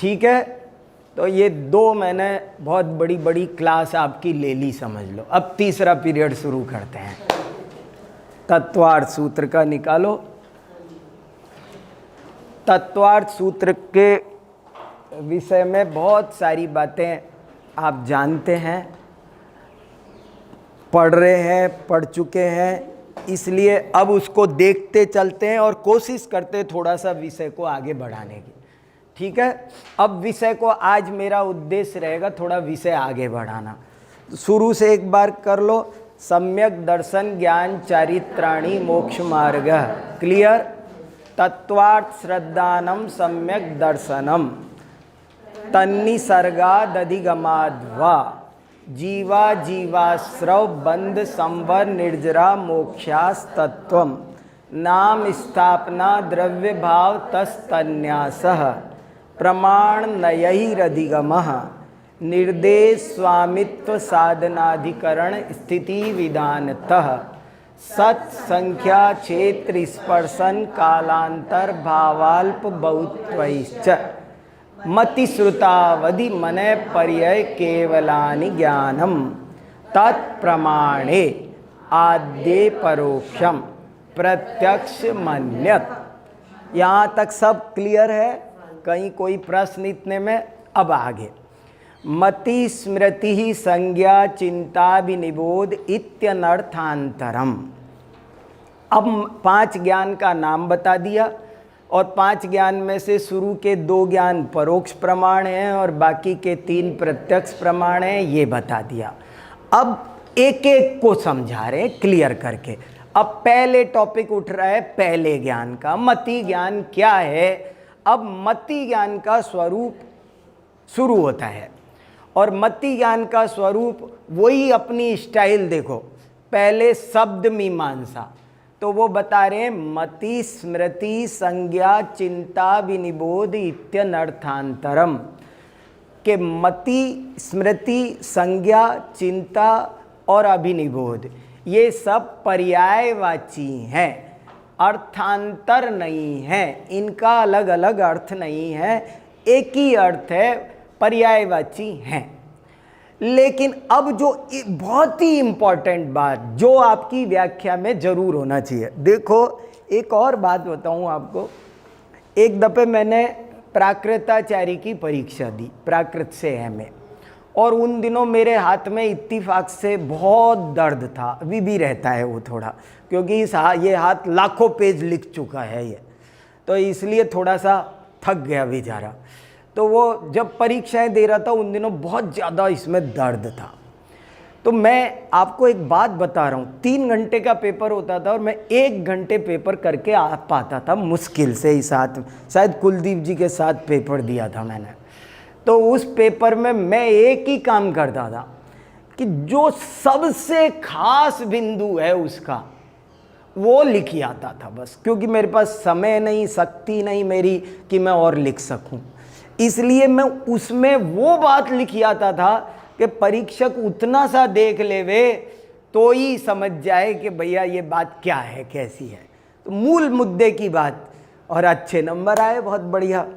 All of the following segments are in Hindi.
ठीक है, तो ये 2 मैंने बहुत बड़ी बड़ी क्लास आपकी ले ली, समझ लो। अब तीसरा पीरियड शुरू करते हैं। तत्वार्थ सूत्र का निकालो। तत्वार्थ सूत्र के विषय में बहुत सारी बातें आप जानते हैं, पढ़ रहे हैं, पढ़ चुके हैं, इसलिए अब उसको देखते चलते हैं और कोशिश करते हैं थोड़ा सा विषय को आगे बढ़ाने की। ठीक है, अब विषय को आज मेरा उद्देश्य रहेगा थोड़ा विषय आगे बढ़ाना। तो शुरू से एक बार कर लो। सम्यक दर्शन ज्ञान चारित्राणि मोक्ष मार्ग। क्लियर? तत्वार्थ श्रद्धानम सम्यक दर्शनम तन्निसर्गादधिगमाद्वा जीवा जीवाश्रव बंध संवर निर्जरा मोक्षास्तत्वम नाम स्थापना द्रव्य भाव तस्तन्यासः प्रमाण नयैरधिगमः निर्देश स्वामित्व साधनाधिकरण स्थिति विधानतः सत संख्या क्षेत्र स्पर्शन कालांतर भावाल्प बहुत्वैश्च मति श्रुतावधि मने पर्यय केवलानि ज्ञानम तत्प्रमाणे आद्ये परोक्षम प्रत्यक्ष मन्यत। यहाँ तक सब क्लियर है? कहीं कोई प्रश्न इतने में? अब आगे। मति स्मृति संज्ञा चिंता विनिबोध इत्यनर्थांतरम। अब 5 ज्ञान का नाम बता दिया और 5 ज्ञान में से शुरू के 2 ज्ञान परोक्ष प्रमाण हैं और बाकी के 3 प्रत्यक्ष प्रमाण हैं, ये बता दिया। अब एक एक को समझा रहे हैं क्लियर करके। अब पहले टॉपिक उठ रहा है पहले ज्ञान का, मति ज्ञान क्या है। अब मति ज्ञान का स्वरूप शुरू होता है और मति ज्ञान का स्वरूप वही अपनी स्टाइल देखो। पहले शब्द मीमांसा, तो वो बता रहे हैं मति स्मृति संज्ञा चिंता विनिबोध इत्यनर्थांतरम के मति स्मृति संज्ञा चिंता और अभिनिबोध ये सब पर्यायवाची हैं, अर्थांतर नहीं है, इनका अलग अलग अर्थ नहीं है, एक ही अर्थ है, पर्यायवाची हैं। लेकिन अब जो बहुत ही इम्पॉर्टेंट बात जो आपकी व्याख्या में जरूर होना चाहिए, देखो एक और बात बताऊं आपको। एक दफे मैंने प्राकृताचार्य की परीक्षा दी, प्राकृत से एमए, और उन दिनों मेरे हाथ में इत्तिफाक से बहुत दर्द था, अभी भी रहता है वो थोड़ा, क्योंकि ये हाथ लाखों पेज लिख चुका है ये, तो इसलिए थोड़ा सा थक गया बेचारा। तो वो जब परीक्षाएं दे रहा था उन दिनों बहुत ज़्यादा इसमें दर्द था। तो मैं आपको एक बात बता रहा हूँ, 3 घंटे का पेपर होता था और मैं 1 घंटे पेपर करके आ पाता था मुश्किल से ही। साथ शायद कुलदीप जी के साथ पेपर दिया था मैंने। तो उस पेपर में मैं एक ही काम करता था कि जो सबसे खास बिंदु है उसका वो लिख आता था बस, क्योंकि मेरे पास समय नहीं, शक्ति नहीं मेरी कि मैं और लिख सकूं। इसलिए मैं उसमें वो बात लिख आता था कि परीक्षक उतना सा देख लेवे तो ही समझ जाए कि भैया ये बात क्या है, कैसी है, तो मूल मुद्दे की बात। और अच्छे नंबर आए, बहुत बढ़िया,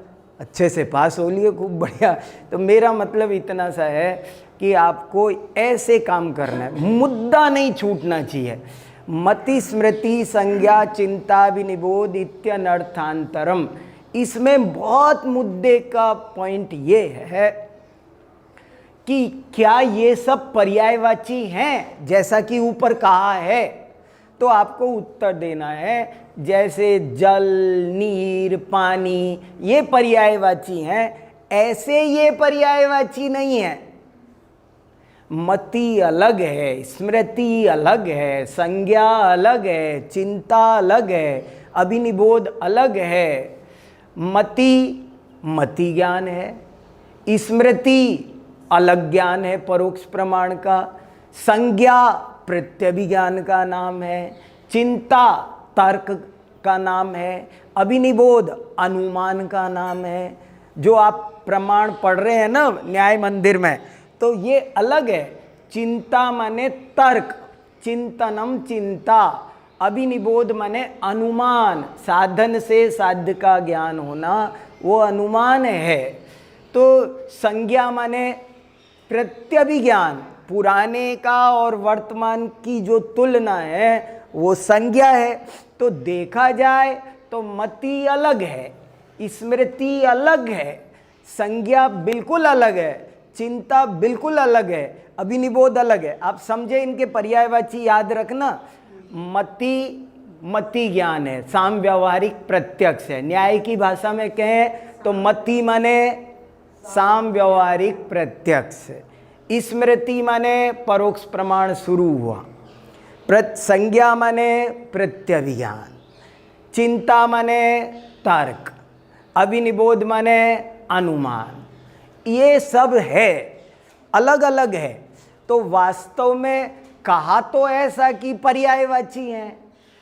अच्छे से पास हो लिए, खूब बढ़िया। तो मेरा मतलब इतना सा है कि आपको ऐसे काम करना है, मुद्दा नहीं छूटना चाहिए। मति स्मृति संज्ञा चिंता विनिबोध इत्यनर्थांतरम, इसमें बहुत मुद्दे का पॉइंट ये है कि क्या ये सब पर्यायवाची हैं जैसा कि ऊपर कहा है। तो आपको उत्तर देना है जैसे जल, नीर, पानी ये पर्यायवाची हैं, ऐसे ये पर्यायवाची नहीं है। मति अलग है, स्मृति अलग है, संज्ञा अलग है, चिंता अलग है, अभिनिबोध अलग है। मति ज्ञान है, स्मृति अलग ज्ञान है परोक्ष प्रमाण का, संज्ञा प्रत्यभिज्ञान का नाम है, चिंता तर्क का नाम है, अभिनिबोध अनुमान का नाम है। जो आप प्रमाण पढ़ रहे हैं ना न्याय मंदिर में, तो ये अलग है। चिंता माने तर्क, चिंतनम चिंता, अभिनिबोध माने अनुमान, साधन से साध्य का ज्ञान होना, वो अनुमान है। तो संज्ञा माने प्रत्यभिज्ञान, पुराने का और वर्तमान की जो तुलना है वो संज्ञा है। तो देखा जाए तो मति अलग है, स्मृति अलग है, संज्ञा बिल्कुल अलग है, चिंता बिल्कुल अलग है, अभिनिबोध अलग है। आप समझे, इनके पर्यायवाची याद रखना। मति मति ज्ञान है, साम व्यवहारिक प्रत्यक्ष है। न्याय की भाषा में कहें तो मति माने साम व्यवहारिक प्रत्यक्ष, स्मृति माने परोक्ष प्रमाण शुरू हुआ, संज्ञा माने प्रत्यभिज्ञान, चिंता माने तर्क, अभिनिबोध माने अनुमान। ये सब है, अलग अलग है। तो वास्तव में कहा तो ऐसा कि पर्यायवाची हैं,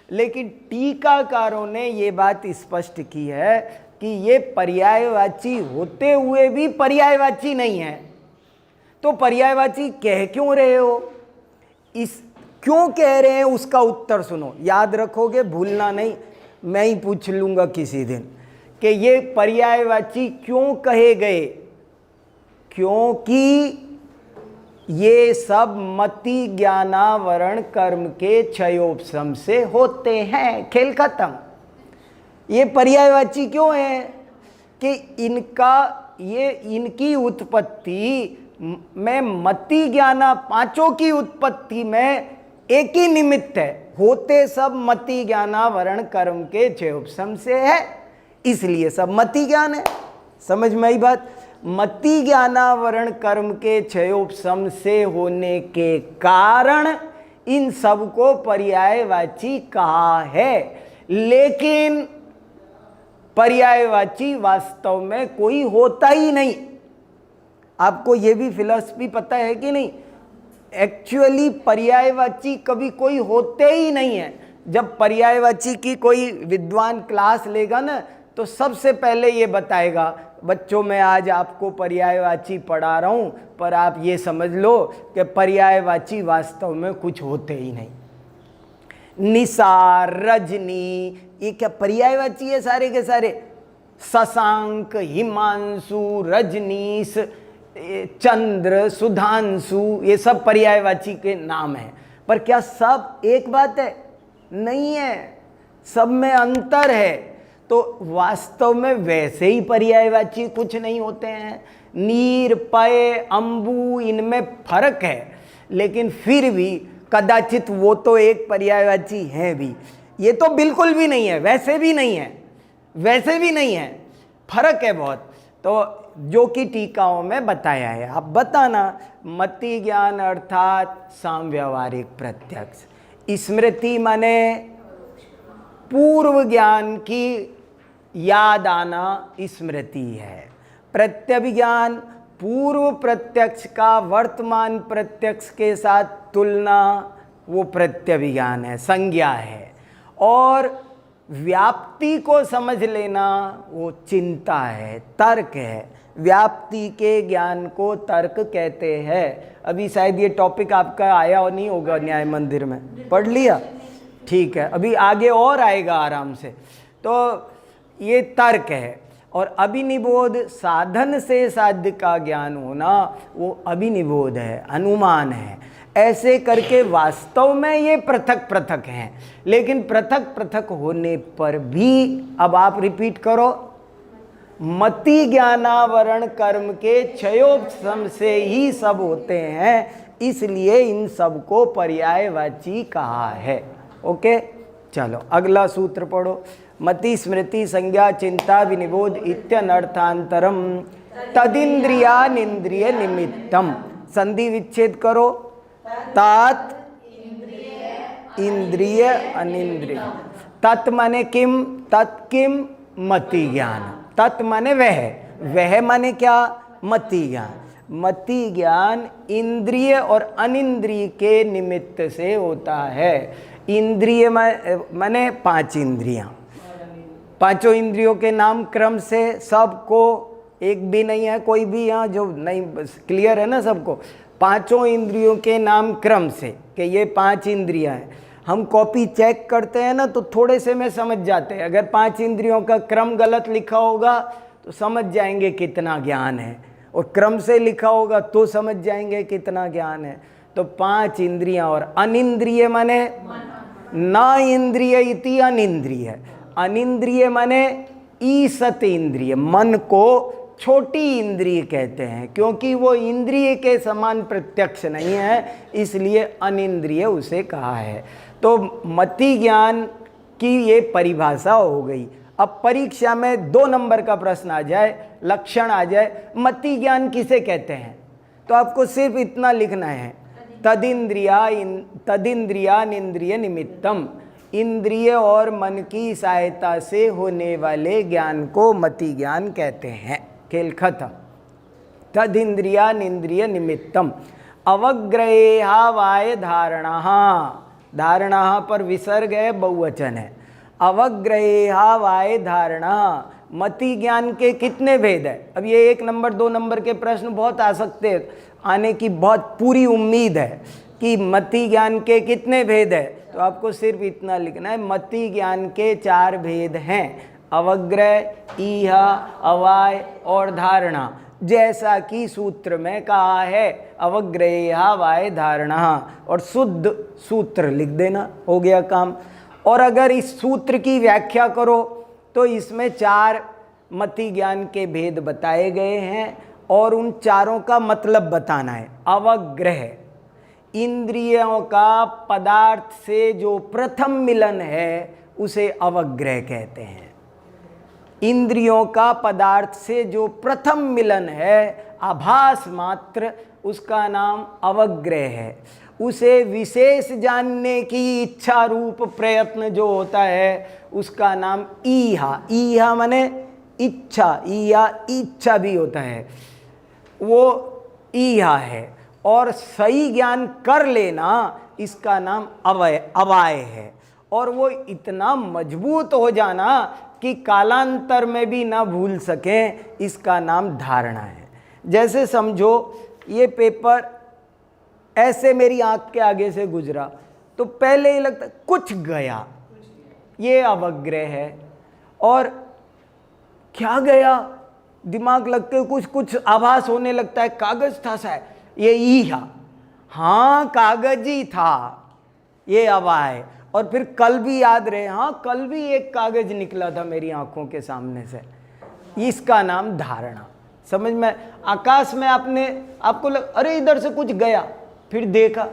लेकिन टीकाकारों ने ये बात स्पष्ट की है कि ये पर्यायवाची होते हुए भी पर्यायवाची नहीं है। तो पर्यायवाची कह क्यों रहे हो, इस क्यों कह रहे हैं उसका उत्तर सुनो, याद रखोगे, भूलना नहीं। मैं ही पूछ लूंगा किसी दिन कि ये पर्यायवाची क्यों कहे गए। क्योंकि ये सब मति ज्ञानावरण कर्म के क्षयोपशम से होते हैं, खेल खत्म। ये पर्यायवाची क्यों है कि इनकी उत्पत्ति में मति ज्ञाना, पांचों की उत्पत्ति में एक ही निमित्त है, होते सब मति ज्ञानावरण कर्म के क्षयोपशम से है, इसलिए सब मति ज्ञान है। समझ में आई बात। मति ज्ञानावरण कर्म के क्षयोपशम से होने के कारण इन सब को पर्यायवाची कहा है। लेकिन पर्यायवाची वास्तव में कोई होता ही नहीं। आपको ये भी फिलॉसफी पता है कि नहीं? एक्चुअली पर्यायवाची कभी कोई होते ही नहीं है। जब पर्यायवाची की कोई विद्वान क्लास लेगा ना, तो सबसे पहले ये बताएगा, बच्चों मैं आज आपको पर्यायवाची पढ़ा रहा हूँ, पर आप ये समझ लो कि पर्यायवाची वास्तव में कुछ होते ही नहीं। निसार, रजनी, ये क्या पर्यायवाची है सारे के सारे? शशांक, हिमांशु, रजनीश, चंद्र, सुधांशु, ये सब पर्यायवाची के नाम हैं। पर क्या सब एक बात है? नहीं है, सब में अंतर है। तो वास्तव में वैसे ही पर्यायवाची कुछ नहीं होते हैं। नीर, पय, अंबु, इनमें फर्क है, लेकिन फिर भी कदाचित वो तो एक पर्यायवाची हैं भी। ये तो बिल्कुल भी नहीं है, वैसे भी नहीं है, वैसे भी नहीं है, फर्क है बहुत। तो जो कि टीकाओं में बताया है, आप बताना। मति ज्ञान अर्थात साम व्यवहारिक प्रत्यक्ष। स्मृति माने पूर्व ज्ञान की याद आना स्मृति है। प्रत्यभिज्ञान पूर्व प्रत्यक्ष का वर्तमान प्रत्यक्ष के साथ तुलना, वो प्रत्यभिज्ञान है, संज्ञा है। और व्याप्ति को समझ लेना वो चिंता है, तर्क है। व्याप्ति के ज्ञान को तर्क कहते हैं। अभी शायद ये टॉपिक आपका आया और नहीं होगा न्याय मंदिर में, पढ़ लिया? ठीक है, अभी आगे और आएगा आराम से। तो ये तर्क है। और अभिनिबोध साधन से साध्य का ज्ञान होना, वो अभिनिबोध है, अनुमान है। ऐसे करके वास्तव में ये पृथक पृथक हैं, लेकिन पृथक पृथक होने पर भी, अब आप रिपीट करो, मति ज्ञानावरण कर्म के क्षयोपशम से ही सब होते हैं, इसलिए इन सब को पर्यायवाची कहा है। ओके, चलो अगला सूत्र पढ़ो। मति स्मृति संज्ञा चिंता विनिबोध इत्यनर्थांतरम तदिंद्रियानिंद्रिय निमित्तम। संधि विच्छेद करो। तात इंद्रिय अनिंद्रिय। तत् माने किम? तत् किम? मति ज्ञान। तत् माने वह माने क्या? मति ज्ञान। मति ज्ञान इंद्रिय और अनिंद्रिय के निमित्त से होता है। इंद्रिय माने पांच इंद्रियां, पांचों इंद्रियों के नाम क्रम से सबको, एक भी नहीं है कोई भी यहाँ जो नहीं, क्लियर है ना सबको? पांचों इंद्रियों के नाम क्रम से कि ये पांच इंद्रियां हैं। हम कॉपी चेक करते हैं ना, तो थोड़े से में समझ जाते हैं। अगर पांच इंद्रियों का क्रम गलत लिखा होगा तो समझ जाएंगे कितना ज्ञान है, और क्रम से लिखा होगा तो समझ जाएंगे कितना ज्ञान है। तो 5 इंद्रियां, और अनिंद्रिय माने न इंद्रिय इति अनिंद्रिय। अनिंद्रिय माने ईसत इंद्रिय, मन को छोटी इंद्रिय कहते हैं, क्योंकि वो इंद्रिय के समान प्रत्यक्ष नहीं है, इसलिए अनिंद्रिय उसे कहा है। तो मति ज्ञान की ये परिभाषा हो गई। अब परीक्षा में 2 नंबर का प्रश्न आ जाए, लक्षण आ जाए, मति ज्ञान किसे कहते हैं, तो आपको सिर्फ इतना लिखना है, तदिंद्रियानिंद्रिय निमित्तम, इंद्रिय और मन की सहायता से होने वाले ज्ञान को मति ज्ञान कहते हैं। खेल खत्म। तदिंद्रियानिंद्रिय निमित्तम अवग्रहेहावाय धारणः, धारणः पर विसर्ग है, बहुवचन है। अवग्रहेहावाय धारणः, मति ज्ञान के कितने भेद है? अब ये 1 नंबर 2 नंबर के प्रश्न बहुत आ सकते हैं, आने की बहुत पूरी उम्मीद है कि मति ज्ञान के कितने भेद है, तो आपको सिर्फ इतना लिखना है, मति ज्ञान के 4 भेद हैं, अवग्रह, ईहा, अवाय और धारणा। जैसा कि सूत्र में कहा है, अवग्रहेहावाय धारणः, और शुद्ध सूत्र लिख देना, हो गया काम। और अगर इस सूत्र की व्याख्या करो तो इसमें 4 मति ज्ञान के भेद बताए गए हैं, और उन चारों का मतलब बताना है। अवग्रह, इंद्रियों का पदार्थ से जो प्रथम मिलन है उसे अवग्रह कहते हैं। इंद्रियों का पदार्थ से जो प्रथम मिलन है, आभास मात्र, उसका नाम अवग्रह है। उसे विशेष जानने की इच्छा रूप प्रयत्न जो होता है उसका नाम ईहा। ईहा माने इच्छा, ईहा इच्छा भी होता है, वो ईहा है। और सही ज्ञान कर लेना, इसका नाम अवाय है। और वो इतना मजबूत हो जाना कि कालांतर में भी ना भूल सकें, इसका नाम धारणा है। जैसे समझो ये पेपर ऐसे मेरी आंख के आगे से गुजरा, तो पहले ही लगता कुछ गया, ये अवग्रह है। और क्या गया, दिमाग लग के कुछ कुछ आभास होने लगता है, कागज था शायद, ये ईहा, हाँ कागज ही था, ये अवाय। और फिर कल भी याद रहे, हाँ कल भी एक कागज निकला था मेरी आंखों के सामने से, इसका नाम धारणा। समझ में? आकाश में आपको अरे इधर से कुछ गया, फिर देखा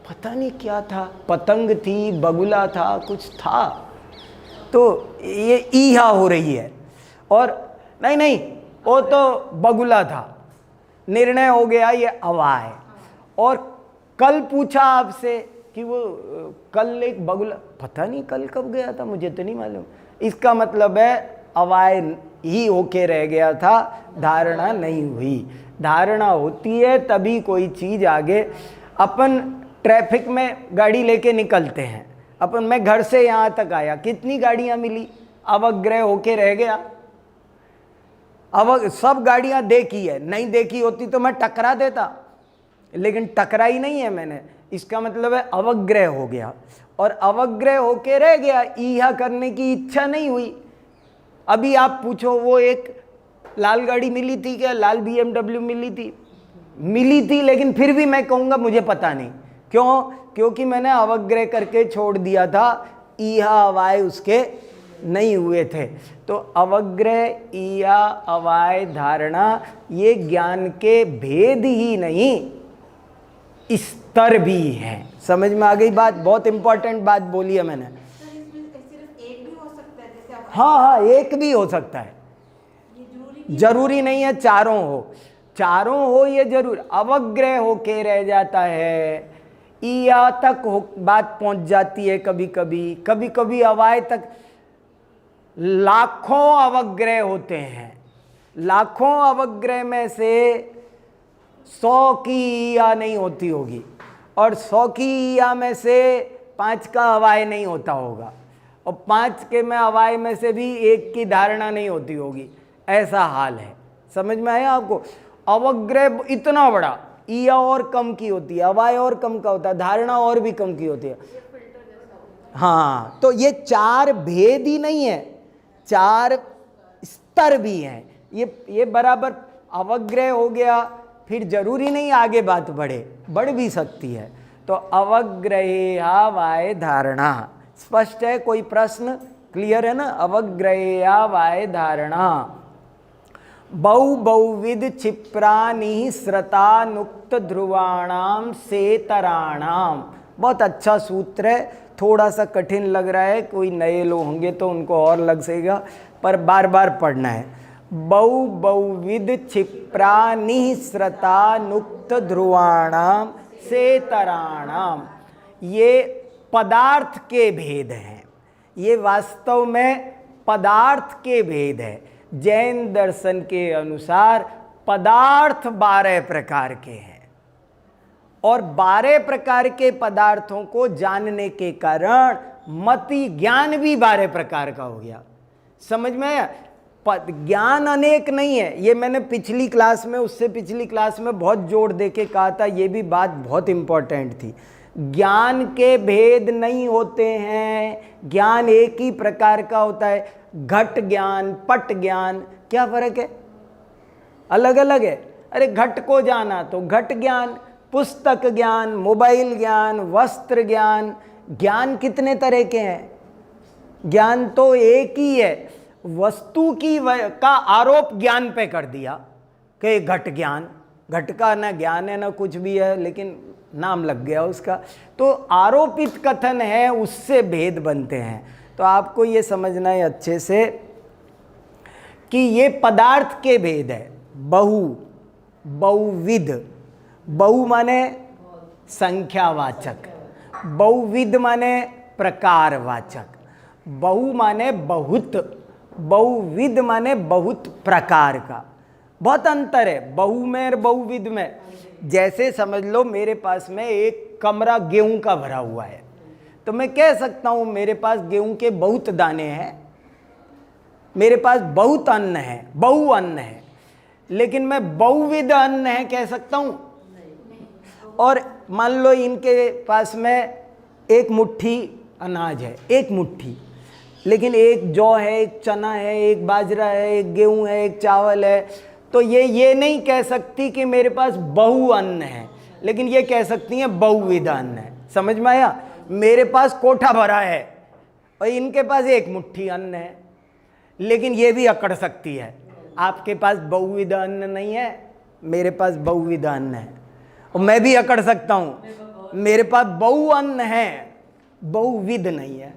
पता नहीं क्या था, पतंग थी, बगुला था, कुछ था, तो ये ईहा हो रही है। और नहीं वो तो बगुला था, निर्णय हो गया ये अवाय। और कल पूछा आपसे कि वो कल एक बगुला, पता नहीं कल कब गया था, मुझे तो नहीं मालूम, इसका मतलब है अवाय ही होके रह गया था, धारणा नहीं हुई। धारणा होती है तभी कोई चीज आगे। अपन ट्रैफिक में गाड़ी लेके निकलते हैं, मैं घर से यहाँ तक आया, कितनी गाड़ियाँ मिली, अवग्रह होके रह गया। अब सब गाड़ियाँ देखी है, नहीं देखी होती तो मैं टकरा देता, लेकिन टकराई नहीं है मैंने, इसका मतलब है अवग्रह हो गया। और अवग्रह होके रह गया, ईहा करने की इच्छा नहीं हुई। अभी आप पूछो वो एक लाल गाड़ी मिली थी क्या, लाल BMW मिली थी, लेकिन फिर भी मैं कहूँगा मुझे पता नहीं। क्यों? क्योंकि मैंने अवग्रह करके छोड़ दिया था, ईहा अवाय उसके नहीं हुए थे। तो अवग्रह, ईहा, अवाय, धारणा, ये ज्ञान के भेद ही नहीं, स्तर भी है। समझ में आ गई बात? बहुत इंपॉर्टेंट बात बोली है मैंने। सिर्फ एक भी हो सकता है, जैसे आप हाँ एक भी हो सकता है, जरूरी नहीं है चारों हो ये जरूर। अवग्रह होके रह जाता है, ईया तक बात पहुंच जाती है, कभी अवाय तक। लाखों अवग्रह होते हैं, लाखों अवग्रह में से 100 की ईया नहीं होती होगी, और 100 की ईया में से 5 का अवाय नहीं होता होगा, और 5 के में अवाय में से भी 1 की धारणा नहीं होती होगी। ऐसा हाल है। समझ में आया आपको? अवग्रह इतना बड़ा, ईया और कम की होती है, अवाय और कम का होता है, धारणा और भी कम की होती है। हाँ, तो ये 4 भेद ही नहीं है, 4 स्तर भी हैं। ये बराबर अवग्रह हो गया, फिर जरूरी नहीं आगे बात बढ़ भी सकती है। तो अवग्रहेया वाय धारणा स्पष्ट है? कोई प्रश्न? क्लियर है ना? अवग्रहेया वाय धारणा बहुविध क्षिप्रानि स्रतानुक्त ध्रुवाणाम सेतराणाम। बहुत अच्छा सूत्र है, थोड़ा सा कठिन लग रहा है, कोई नए लोग होंगे तो उनको और लग सकेगा, पर बार बार पढ़ना है। बहुविध क्षिप्रानि स्रतानुक्त ध्रुवाणाम सेतराणाम, ये पदार्थ के भेद हैं, ये वास्तव में पदार्थ के भेद है। जैन दर्शन के अनुसार पदार्थ 12 प्रकार के हैं, और 12 प्रकार के पदार्थों को जानने के कारण मति ज्ञान भी 12 प्रकार का हो गया। समझ में आया? ज्ञान अनेक नहीं है, ये मैंने पिछली क्लास में, उससे पिछली क्लास में बहुत जोर दे के कहा था, ये भी बात बहुत इंपॉर्टेंट थी। ज्ञान के भेद नहीं होते हैं, ज्ञान एक ही प्रकार का होता है। घट ज्ञान, पट ज्ञान, क्या फर्क है? अलग अलग है। अरे घट को जाना तो घट ज्ञान, पुस्तक ज्ञान, मोबाइल ज्ञान, वस्त्र ज्ञान, ज्ञान कितने तरह के हैं? ज्ञान तो एक ही है। वस्तु का आरोप ज्ञान पे कर दिया कि घट ज्ञान, घट का ना ज्ञान है ना कुछ भी है, लेकिन नाम लग गया उसका, तो आरोपित कथन है, उससे भेद बनते हैं। तो आपको ये समझना है अच्छे से कि ये पदार्थ के भेद है। बहुविध, बहु माने संख्यावाचक, बहुविध माने प्रकारवाचक, बहु माने बहुत, बहुविध माने बहुत प्रकार का। बहुत अंतर है बहु में और बहुविध में। जैसे समझ लो मेरे पास में एक कमरा गेहूं का भरा हुआ है, तो मैं कह सकता हूं मेरे पास गेहूं के बहुत दाने हैं, मेरे पास बहुत अन्न है, बहु अन्न है, लेकिन मैं बहुविध अन्न है कह सकता हूं? और मान लो इनके पास में एक मुट्ठी अनाज है, एक मुट्ठी, लेकिन एक जौ है, एक चना है, एक बाजरा है, एक गेहूं है, एक चावल है, तो ये नहीं कह सकती कि मेरे पास बहु अन्न है, लेकिन ये कह सकती हैं बहुविध अन्न है। समझ में आया? मेरे पास कोठा भरा है और इनके पास एक मुट्ठी अन्न है, लेकिन ये भी अकड़ सकती है, आपके पास बहुविध अन्न नहीं है, मेरे पास बहुविध अन्न है। और मैं भी अकड़ सकता हूँ, मेरे पास बहु अन्न है, बहुविध नहीं है।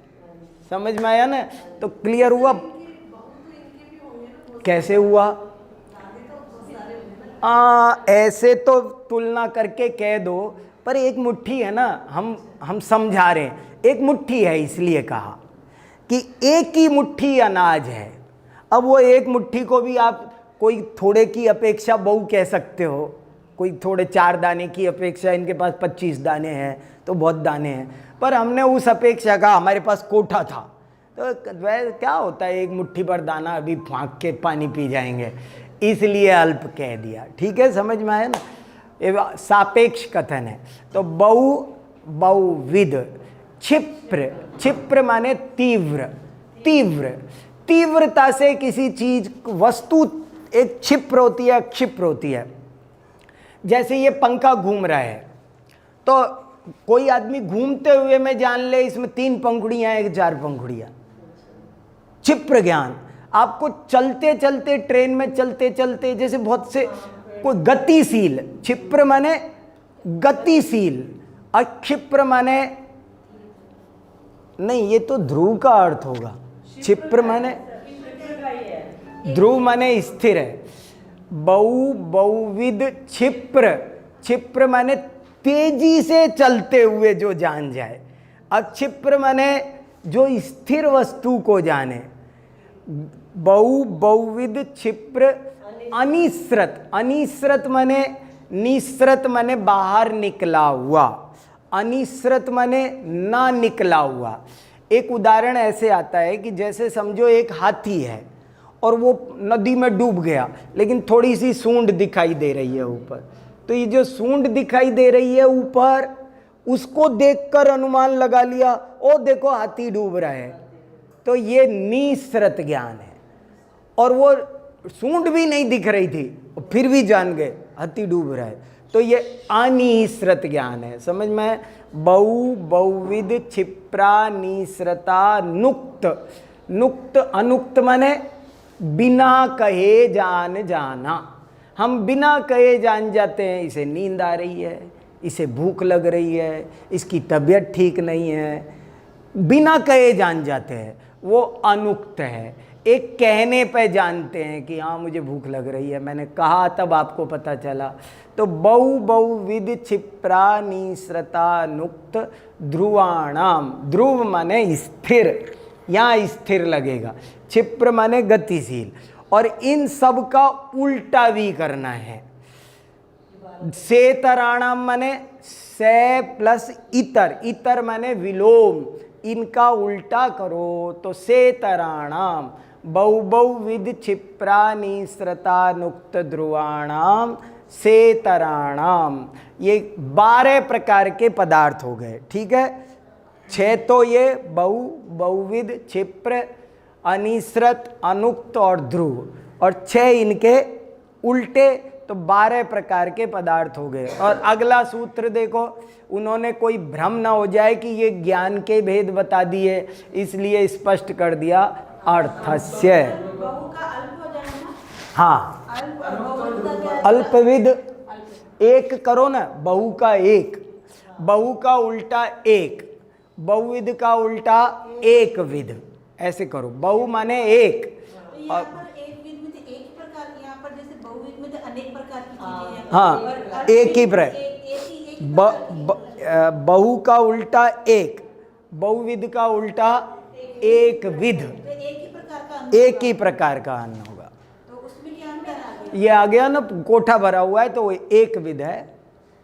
समझ में आया ना? तो क्लियर हुआ? कैसे हुआ? ऐसे तो तुलना करके कह दो, पर एक मुट्ठी है ना, हम समझा रहे हैं, एक मुट्ठी है इसलिए कहा कि एक ही मुट्ठी अनाज है। अब वो एक मुट्ठी को भी आप कोई थोड़े की अपेक्षा बहु कह सकते हो, कोई थोड़े 4 दाने की अपेक्षा इनके पास 25 दाने हैं तो बहुत दाने हैं, पर हमने उस अपेक्षा का, हमारे पास कोठा था तो वह क्या होता है, एक मुट्ठी पर दाना अभी फाँक के पानी पी जाएंगे, इसलिए अल्प कह दिया। ठीक है, समझ में आया ना? ये सापेक्ष कथन है। तो बहुविध, क्षिप्र, क्षिप्र माने तीव्र, तीव्रता से किसी चीज वस्तु एक क्षिप्र होती है, क्षिप्र होती है। जैसे ये पंखा घूम रहा है, तो कोई आदमी घूमते हुए में जान ले इसमें 3 पंखुड़ियां हैं, 4 पंखुड़ियां, क्षिप्र ज्ञान। आपको चलते चलते, ट्रेन में चलते चलते, जैसे बहुत से कोई गतिशील, क्षिप्र माने गतिशील, अक्षिप्र माने नहीं, ये तो ध्रुव का अर्थ होगा। क्षिप्र माने ध्रुव माने स्थिर है। बहुविध क्षिप्र, क्षिप्र माने तेजी से चलते हुए जो जान जाए, अक्षिप्र माने जो स्थिर वस्तु को जाने। बहुविध क्षिप्र अनिश्रत, अनिश्रत माने निश्रत माने बाहर निकला हुआ, अनिश्रत माने ना निकला हुआ। एक उदाहरण ऐसे आता है कि जैसे समझो एक हाथी है और वो नदी में डूब गया, लेकिन थोड़ी सी सूंड दिखाई दे रही है ऊपर, तो ये जो सूंड दिखाई दे रही है ऊपर, उसको देखकर अनुमान लगा लिया, ओ देखो हाथी डूब रहा है, तो ये निश्रत ज्ञान है। और वो सूंड भी नहीं दिख रही थी, फिर भी जान गए हाथी डूब रहा है। तो ये अनिश्रत ज्ञान है, समझ में? बहु बहुविध क्षिप्रा निश्रता नुक्त। नुक्त अनुक्त माने बिना कहे जान जाना। हम बिना कहे जान जाते हैं इसे नींद आ रही है, इसे भूख लग रही है, इसकी तबीयत ठीक नहीं है, बिना कहे जान जाते हैं, वो अनुक्त है। एक कहने पे जानते हैं कि हाँ मुझे भूख लग रही है, मैंने कहा तब आपको पता चला। तो बहु बहुविध क्षिप्रा निश्रता नुक्त ध्रुवाणाम। ध्रुव माने स्थिर, यहाँ स्थिर लगेगा, क्षिप्र माने गतिशील। और इन सब का उल्टा भी करना है। सेतराणाम माने से प्लस इतर, इतर माने विलोम, इनका उल्टा करो तो सेतराणाम। बहु बहुविध क्षिप्रा निश्रता नुक्त ध्रुवाणाम सेतराणाम। ये 12 प्रकार के पदार्थ हो गए, ठीक है। 6 तो ये बहु बहुविध क्षिप्र अनिश्रत अनुक्त और ध्रुव, और 6 इनके उल्टे, तो 12 प्रकार के पदार्थ हो गए। और अगला सूत्र देखो, उन्होंने कोई भ्रम ना हो जाए कि ये ज्ञान के भेद बता दिए, इसलिए स्पष्ट कर दिया अर्थस्य। बहु का अल्प हो जाना ना। हाँ, अल्प और बहु का क्या? अल्पविद एक करो ना, बहु का एक, बहु का उल्टा एक, बहुविध का उल्टा एक विध, ऐसे करो। बहु माने एक, तो यहाँ पर एक विध में तो एक ही प्रकार, यहाँ पर जैसे बहुविध में तो अनेक प्रकार की चीजें हैं। हाँ, और एक ही प्रकार। एक बहु का उल्टा एक, बहुविध का उल्टा एक विध, एक ही प्रकार का अन्न एक ही प्रकार का अन्न होगा। तो उसमें क्या अंतर आ गया? ये आ गया ना, कोठा भरा हुआ है तो वो एक विध है।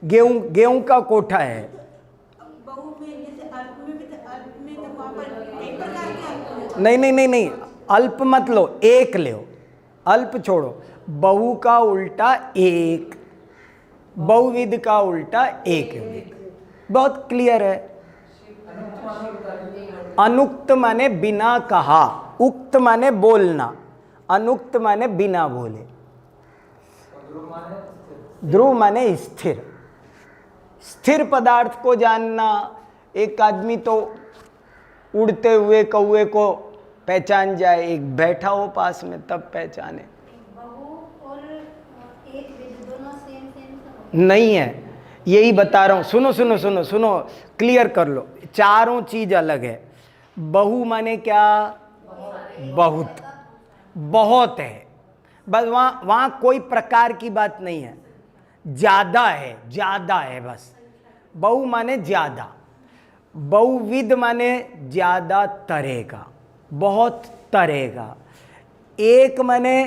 गेहूं, गेहूं का कोठा है। बहु में जैसे अल्प में भी तो, अल्प में तो वहाँ पर एक प्रकार के अन्न हैं। नहीं नहीं नहीं नहीं, अल्प मत लो, एक लो, अल्प छोड़ो। बहु का उल्टा एक, बहुविध का उल्टा एक विध। बहुत क्लियर है। अनुक्त माने बिना कहा, उक्त माने बोलना, अनुक्त माने बिना बोले, ध्रुव माने स्थिर। स्थिर पदार्थ को जानना, एक आदमी तो उड़ते हुए कौवे को पहचान जाए, एक बैठा हो पास में तब पहचाने। बहु और एक विध दोनों सेम सेम नहीं है, यही बता रहा हूँ। सुनो सुनो सुनो सुनो, क्लियर कर लो, चारों चीज अलग है। बहु माने क्या? बहुत, बहुत है, बस वहाँ कोई प्रकार की बात नहीं है, ज्यादा है, ज्यादा है बस। बहु माने ज्यादा, बहुविध माने ज्यादा तरह का, बहुत तरह का। एक माने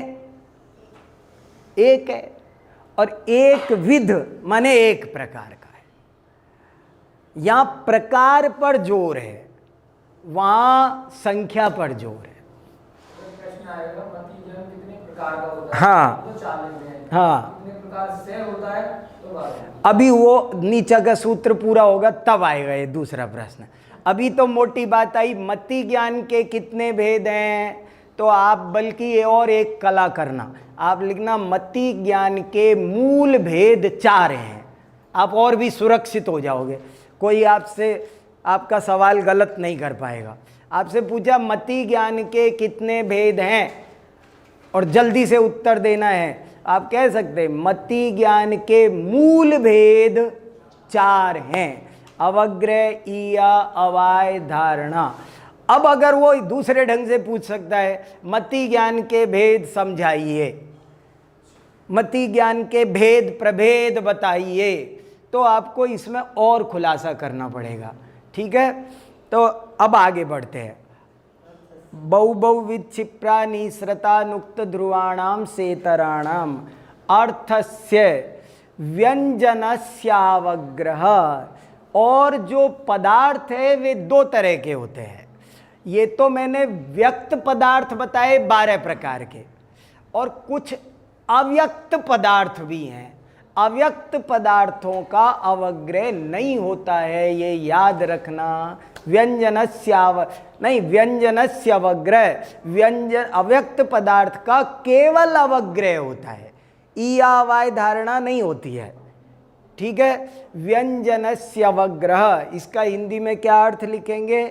एक है, और एक विध माने एक प्रकार का है। यहाँ प्रकार पर जोर है, वहाँ संख्या पर जोर है। प्रश्न आएगा मति ज्ञान कितने प्रकार का होता है? हाँ तो 4 लिख हैं। हाँ, कितने प्रकार से होता है तो बात है। अभी वो नीचे का सूत्र पूरा होगा तब आएगा ये दूसरा प्रश्न। अभी तो मोटी बात आई, मति ज्ञान के कितने भेद हैं, तो आप बल्कि ये और एक कला करना, आप लिखना मति ज्ञान के मूल भेद 4 हैं। आप और भी सुरक्षित हो जाओगे, कोई आपसे आपका सवाल गलत नहीं कर पाएगा। आपसे पूछा मति ज्ञान के कितने भेद हैं और जल्दी से उत्तर देना है, आप कह सकते मति ज्ञान के मूल भेद 4 हैं, अवग्रह, ईया, अवाय, धारणा। अब अगर वो दूसरे ढंग से पूछ सकता है मति ज्ञान के भेद समझाइए, मति ज्ञान के भेद प्रभेद बताइए, तो आपको इसमें और खुलासा करना पड़ेगा, ठीक है। तो अब आगे बढ़ते हैं। बहु बहुविध क्षिप्रा निश्रता नुक्त ध्रुवाणाम सेतराणाम अर्थस्य व्यंजनस्यावग्रह। और जो पदार्थ है वे 2 तरह के होते हैं। ये तो मैंने व्यक्त पदार्थ बताए 12 प्रकार के, और कुछ अव्यक्त पदार्थ भी हैं। अव्यक्त पदार्थों का अवग्रह नहीं होता है, ये याद रखना। व्यंजनस्य अवग्रह, व्यंजन अव्यक्त पदार्थ का केवल अवग्रह होता है, ईया वाय धारणा नहीं होती है। ठीक है, व्यंजनस्य अवग्रह, इसका हिंदी में क्या अर्थ लिखेंगे?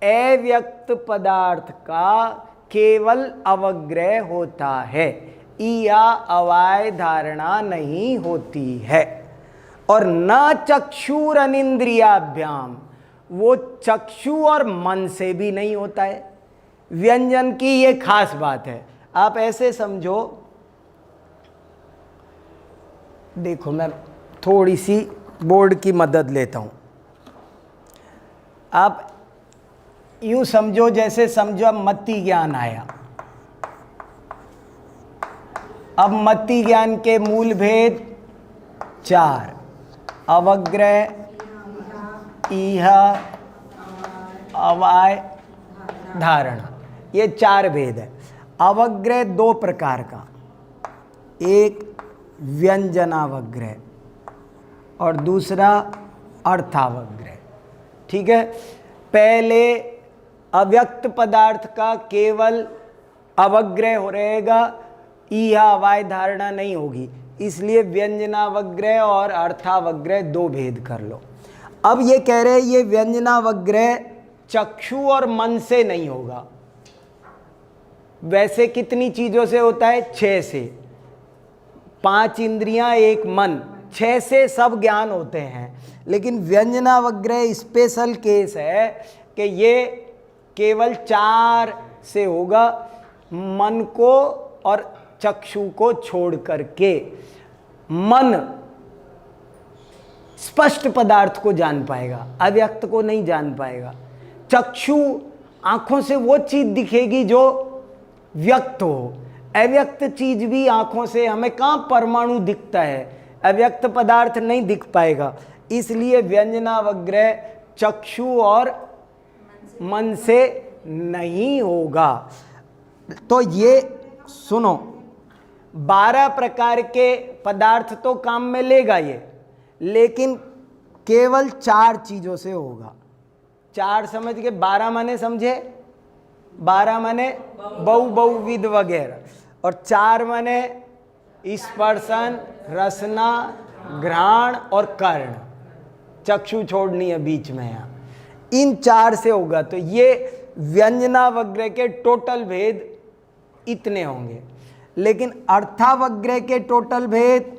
अव्यक्त पदार्थ का केवल अवग्रह होता है, ईया अवाय धारणा नहीं होती है। और न चक्षुर अनिंद्रियाभ्याम, वो चक्षु और मन से भी नहीं होता है। व्यंजन की ये खास बात है। आप ऐसे समझो, देखो मैं थोड़ी सी बोर्ड की मदद लेता हूं। आप यूं समझो, जैसे समझो अब मति ज्ञान आया। अब मति ज्ञान के मूल भेद 4, अवग्रह, ईहा, अवाय, धारणा, ये 4 भेद है। अवग्रह 2 प्रकार का, एक व्यंजनावग्रह और दूसरा अर्थावग्रह। ठीक है, पहले अव्यक्त पदार्थ का केवल अवग्रह हो रहेगा, ईहा अवाय धारणा नहीं होगी, इसलिए व्यंजनावग्रह और अर्थावग्रह 2 भेद कर लो। अब ये कह रहे हैं ये व्यंजनावग्रह चक्षु और मन से नहीं होगा। वैसे कितनी चीजों से होता है? 6 से, 5 इंद्रियां, 1 मन, 6 से सब ज्ञान होते हैं। लेकिन व्यंजनावग्रह स्पेशल केस है कि ये केवल 4 से होगा, मन को और चक्षु को छोड़ करके। मन स्पष्ट पदार्थ को जान पाएगा, अव्यक्त को नहीं जान पाएगा। चक्षु आंखों से वो चीज दिखेगी जो व्यक्त हो, अव्यक्त चीज भी आंखों से, हमें कहाँ परमाणु दिखता है, अव्यक्त पदार्थ नहीं दिख पाएगा। इसलिए व्यंजनावग्रह चक्षु और मन से नहीं होगा। तो ये सुनो, 12 प्रकार के पदार्थ तो काम में लेगा ये, लेकिन केवल 4 चीजों से होगा। 4 समझ के, 12 माने समझे? 12 माने बहुविध वगैरह, और 4 माने स्पर्शन, रसना, घ्राण और कर्ण, चक्षु छोड़नी है बीच में यहाँ। इन 4 से होगा। तो ये व्यंजनावग्रह के टोटल भेद इतने होंगे। लेकिन अर्थावग्रह के टोटल भेद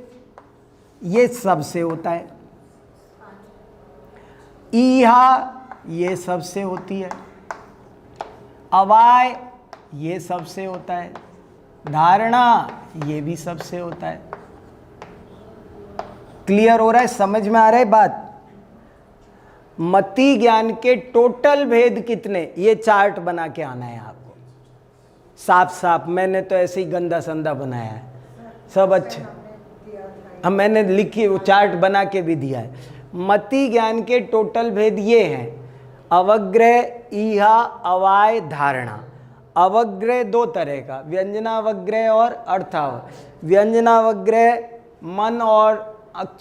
ये सबसे होता है। ईहा ये सबसे होती है, अवाय ये सबसे होता है, धारणा ये भी सबसे होता है। क्लियर हो रहा है? समझ में आ रहा है बात? मति ज्ञान के टोटल भेद कितने, ये चार्ट बना के आना है आपको साफ साफ। मैंने तो ऐसे ही गंदा संदा बनाया है, सब अच्छे। अब मैंने लिखी, वो चार्ट बना के भी दिया है। मति ज्ञान के टोटल भेद ये हैं: अवग्रह, ईहा, अवाय, धारणा। अवग्रह 2 तरह का, व्यंजनावग्रह और अर्थावग्रह। व्यंजनावग्रह मन और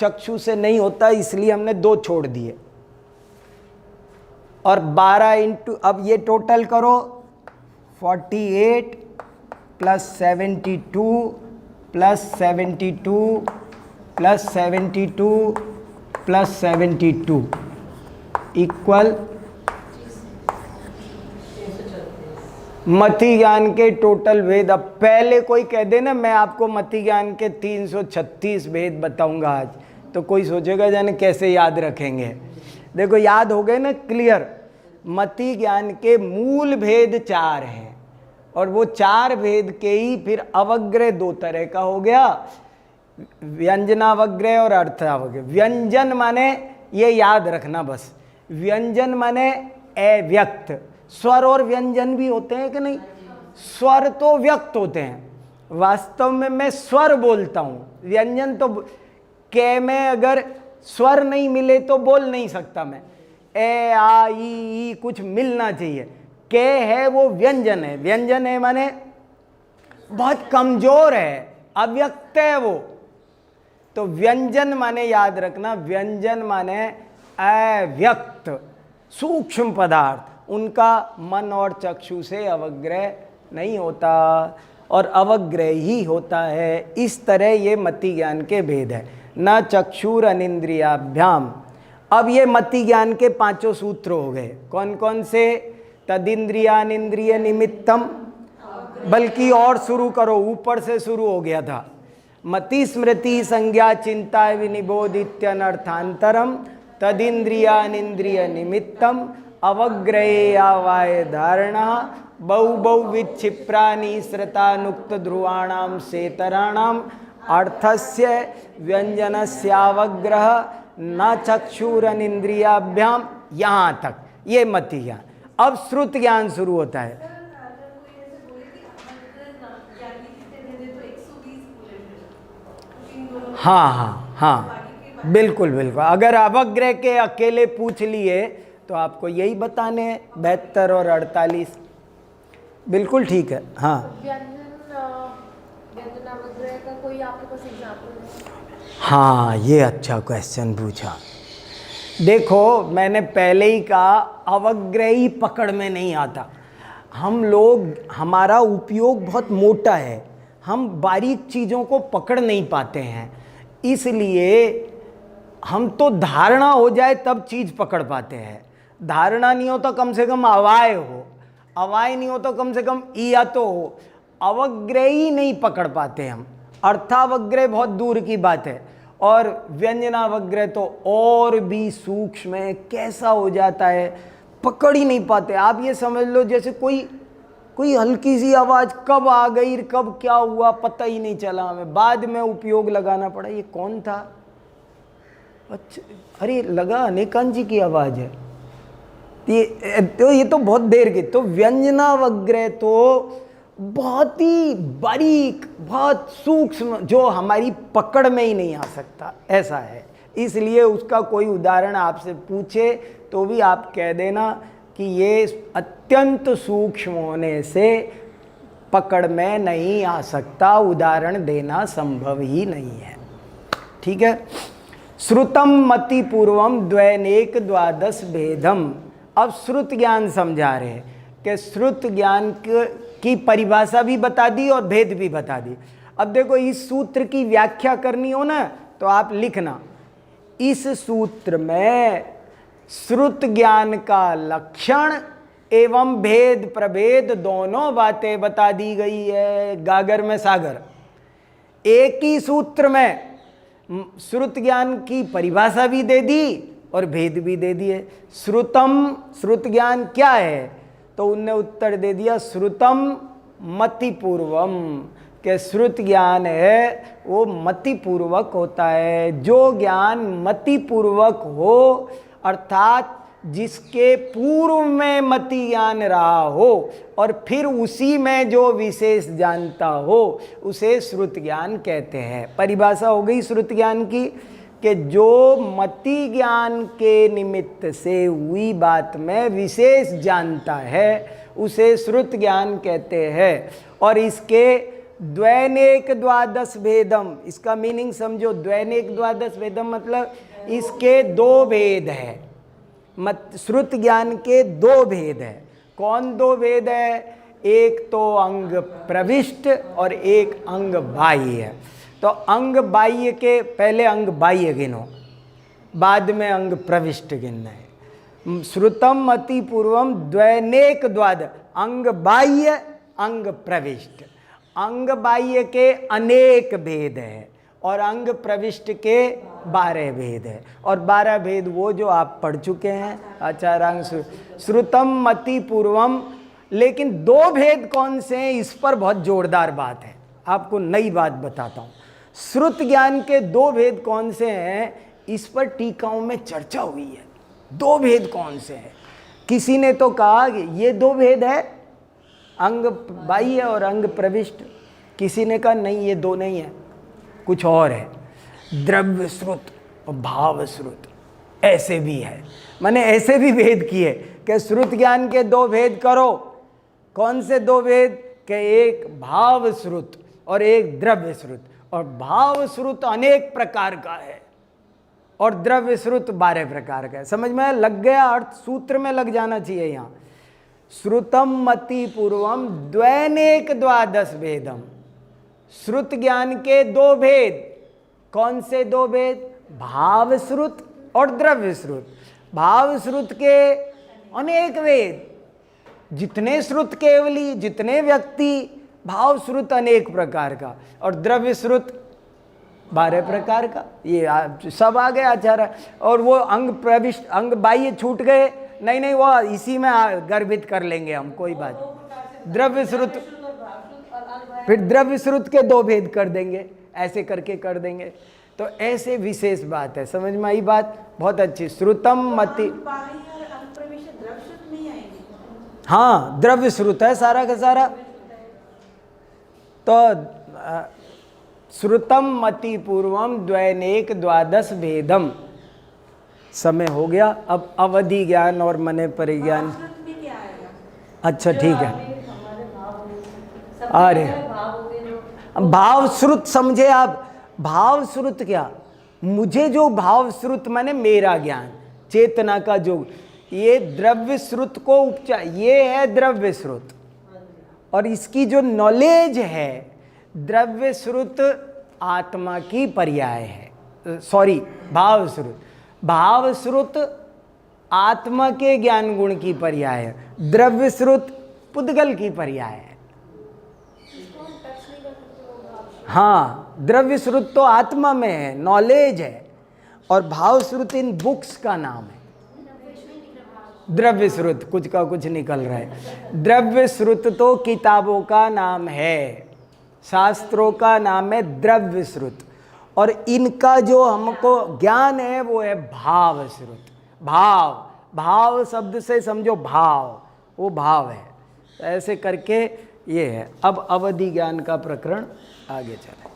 चक्षु से नहीं होता, इसलिए हमने 2 छोड़ दिए। और 12 इंटू, अब ये टोटल करो, 48 plus 72 plus 72 plus 72 plus 72 equal मति ज्ञान के टोटल भेद। अब पहले कोई कह दे ना, मैं आपको मति ज्ञान के 336 भेद बताऊंगा आज, तो कोई सोचेगा जाने कैसे याद रखेंगे। देखो याद हो गए ना, क्लियर। मति ज्ञान के मूल भेद 4 हैं, और वो 4 भेद के ही फिर अवग्रह 2 तरह का हो गया, व्यंजनावग्रह और अर्थावग्रह। व्यंजन माने, ये याद रखना बस, व्यंजन माने अव्यक्त। स्वर और व्यंजन भी होते हैं कि नहीं? स्वर तो व्यक्त होते हैं, वास्तव में मैं स्वर बोलता हूँ, व्यंजन तो के में अगर स्वर नहीं मिले तो बोल नहीं सकता मैं। ए, आ, ई कुछ मिलना चाहिए। के है वो व्यंजन है। व्यंजन है माने बहुत कमजोर है, अव्यक्त है वो। तो व्यंजन माने याद रखना, व्यंजन माने अव्यक्त सूक्ष्म पदार्थ, उनका मन और चक्षु से अवग्रह नहीं होता और अवग्रह ही होता है। इस तरह ये मति ज्ञान के भेद है। न चक्षुर अनिंद्रियाभ्याम। अब ये मति ज्ञान के पांचों सूत्र हो गए। कौन कौन से? तदिंद्रियानिंद्रिय निमित्तम, बल्कि और शुरू करो, ऊपर से शुरू हो गया था। मति स्मृति संज्ञा चिंता विनिबोधित्यनर्थांतरम तदिंद्रियानिंद्रिय निमित्तम अवग्रहेयावाय धारणा बहु विक्षिप्राणि श्रतानुक्त ध्रुवाणाम सेतराणाम अर्थस्य व्यंजनस्यावग्रह न चक्षुरनिंद्रियाभ्याम। यहाँ तक ये मति ज्ञान। अब श्रुत ज्ञान शुरू होता है। हाँ हाँ हाँ, बिल्कुल बिल्कुल। अगर अवग्रह के अकेले पूछ लिए तो आपको यही बताने हैं 72 और 48। बिल्कुल ठीक है। हाँ, व्यंजनावग्रह का कोई आपके पास एग्जाम्पल है? हाँ, ये अच्छा क्वेश्चन पूछा। देखो, मैंने पहले ही कहा अवग्रही पकड़ में नहीं आता। हम लोग, हमारा उपयोग बहुत मोटा है, हम बारीक चीज़ों को पकड़ नहीं पाते हैं, इसलिए हम तो धारणा हो जाए तब चीज़ पकड़ पाते हैं। धारणा नहीं हो तो कम से कम अवाय हो, अवाय नहीं हो तो कम से कम ईया तो हो। अवग्रही नहीं पकड़ पाते हम, अर्थावग्रह बहुत दूर की बात है, और व्यंजनावग्रह तो और भी सूक्ष्म है। कैसा हो जाता है, पकड़ ही नहीं पाते। आप ये समझ लो जैसे कोई हल्की सी आवाज़ कब आ गई, कब क्या हुआ पता ही नहीं चला हमें, बाद में उपयोग लगाना पड़ा। ये कौन था? अच्छा, अरे लगा अनेकांत जी की आवाज़ है। ये तो बहुत देर की। तो व्यंजनावग्रह तो बहुत ही बारीक, बहुत सूक्ष्म, जो हमारी पकड़ में ही नहीं आ सकता, ऐसा है। इसलिए उसका कोई उदाहरण आपसे पूछे तो भी आप कह देना कि ये अत्यंत सूक्ष्म होने से पकड़ में नहीं आ सकता, उदाहरण देना संभव ही नहीं है। ठीक है। श्रुतम मति पूर्वम द्वैनेक द्वादश भेदम। अब श्रुत ज्ञान समझा रहे हैं कि श्रुत ज्ञान की परिभाषा भी बता दी और भेद भी बता दी। अब देखो, इस सूत्र की व्याख्या करनी हो ना तो आप लिखना, इस सूत्र में श्रुत ज्ञान का लक्षण एवं भेद प्रभेद दोनों बातें बता दी गई है। गागर में सागर। एक ही सूत्र में श्रुत ज्ञान की परिभाषा भी दे दी और भेद भी दे दिए। श्रुतम, श्रुत ज्ञान क्या है? तो उनने उत्तर दे दिया श्रुतम मति पूर्वम, के श्रुत ज्ञान है वो मति पूर्वक होता है। जो ज्ञान मति पूर्वक हो, अर्थात जिसके पूर्व में मति ज्ञान रहा हो और फिर उसी में जो विशेष जानता हो, उसे श्रुत ज्ञान कहते हैं। परिभाषा हो गई श्रुत ज्ञान की कि जो मति ज्ञान के निमित्त से हुई बात में विशेष जानता है, उसे श्रुत ज्ञान कहते हैं। और इसके द्वैनेक द्वादश भेदम, इसका मीनिंग समझो। द्वैनेक द्वादश भेदम मतलब इसके दो भेद है। श्रुत ज्ञान के दो भेद है। कौन दो भेद है? एक तो अंग प्रविष्ट और एक अंग बाह्य है। तो अंग बाह्य के पहले अंग बाह्य गिनो, बाद में अंग प्रविष्ट गिनना है। श्रुतम मति पूर्वम द्वैनेक द्वाद, अंग बाह्य अंग प्रविष्ट। अंग बाह्य के अनेक भेद है और अंग प्रविष्ट के 12 भेद है। और 12 भेद वो जो आप पढ़ चुके हैं आचार्यांग श्रुतम मति पूर्वम। लेकिन दो भेद कौन से हैं, इस पर बहुत जोरदार बात है। आपको नई बात बताता हूँ। श्रुत ज्ञान के दो भेद कौन से हैं, इस पर टीकाओं में चर्चा हुई है। दो भेद कौन से हैं? किसी ने तो कहा कि ये दो भेद है, अंग बाह्य और अंग प्रविष्ट। किसी ने कहा नहीं, ये दो नहीं है, कुछ और है, द्रव्य श्रुत और भाव श्रुत। ऐसे भी है, मैंने ऐसे भी भेद किए कि श्रुत ज्ञान के दो भेद करो। कौन से दो भेद? कि एक भाव श्रुत और एक द्रव्य श्रुत। और भाव श्रुत अनेक प्रकार का है और द्रव्य श्रुत 12 प्रकार का है। समझ में लग गया? अर्थ सूत्र में लग जाना चाहिए यहाँ। श्रुतम मति पूर्वम द्वैनेक द्वादश भेदम। श्रुत ज्ञान के 2 भेद। कौन से 2 भेद? भाव श्रुत और द्रव्य श्रुत। भाव श्रुत के अनेक वेद, जितने श्रुत केवली, जितने व्यक्ति, भाव श्रुत अनेक प्रकार का, और द्रव्य श्रुत 12 प्रकार का। ये सब आ गया आचार्य। और वो अंग प्रविष्ट, अंग बाह्य छूट गए, नहीं वो इसी में गर्भित कर लेंगे हम, कोई बात। द्रव्य श्रुत, फिर द्रव्य श्रुत के 2 भेद कर देंगे, ऐसे करके कर देंगे। तो ऐसे विशेष बात है, समझ में आई बात? बहुत अच्छी। श्रुतम मति, हाँ द्रव्य श्रुत है सारा का सारा। तो श्रुतम मति पूर्वम द्वैनेक द्वादश भेदम। समय हो गया। अब अवधि ज्ञान और मने परिज्ञान। अच्छा ठीक है। अरे भाव श्रुत समझे आप? भाव श्रुत क्या? मुझे जो भाव श्रुत माने मेरा ज्ञान, चेतना का जो, ये द्रव्य श्रुत को उपचार, ये है द्रव्य श्रुत। और इसकी जो नॉलेज है, द्रव्य श्रुत आत्मा की पर्याय है। सॉरी, भाव श्रुत। भाव श्रुत आत्मा के ज्ञान गुण की पर्याय है, द्रव्य श्रुत पुद्गल की पर्याय है। हाँ, द्रव्य श्रुत तो आत्मा में है, नॉलेज है, और भाव श्रुत इन बुक्स का नाम है। द्रव्य श्रुत कुछ का कुछ निकल रहा है। द्रव्य श्रुत तो किताबों का नाम है, शास्त्रों का नाम है द्रव्य श्रुत, और इनका जो हमको ज्ञान है वो है भाव श्रुत। भाव, भाव शब्द से समझो भाव, वो भाव है। ऐसे करके ये है। अब अवधि ज्ञान का प्रकरण आगे चले।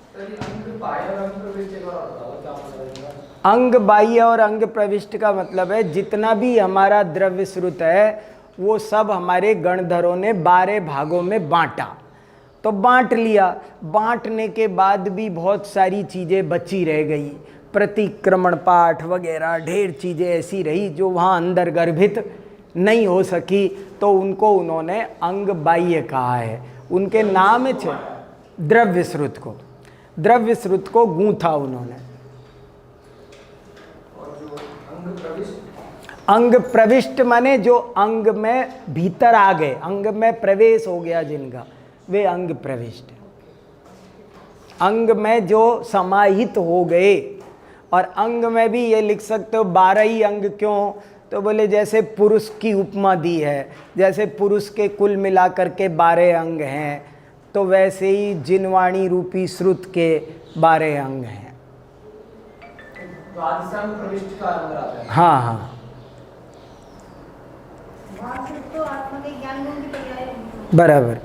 अंग बाह्य और अंग प्रविष्ट का मतलब है जितना भी हमारा द्रव्य श्रुत है वो सब हमारे गणधरों ने 12 भागों में बांटा। तो बांट लिया, बांटने के बाद भी बहुत सारी चीज़ें बची रह गई, प्रतिक्रमण पाठ वगैरह ढेर चीज़ें ऐसी रही जो वहाँ अंदर गर्भित नहीं हो सकी, तो उनको उन्होंने अंग बाह्य कहा है। उनके नाम थे द्रव्य श्रुत को, द्रव्य श्रुत को गूंथा उन्होंने। अंग प्रविष्ट माने जो अंग में भीतर आ गए, अंग में प्रवेश हो गया जिनका, वे अंग प्रविष्ट। अंग में जो समाहित हो गए, और अंग में भी ये लिख सकते हो 12 ही अंग क्यों, तो बोले जैसे पुरुष की उपमा दी है, जैसे पुरुष के कुल मिलाकर के 12 अंग हैं, तो वैसे ही जिनवाणी रूपी श्रुत के 12 अंग हैं। हाँ हाँ, तो आत्मा के ज्ञान गुण की पर्याय है। बराबर।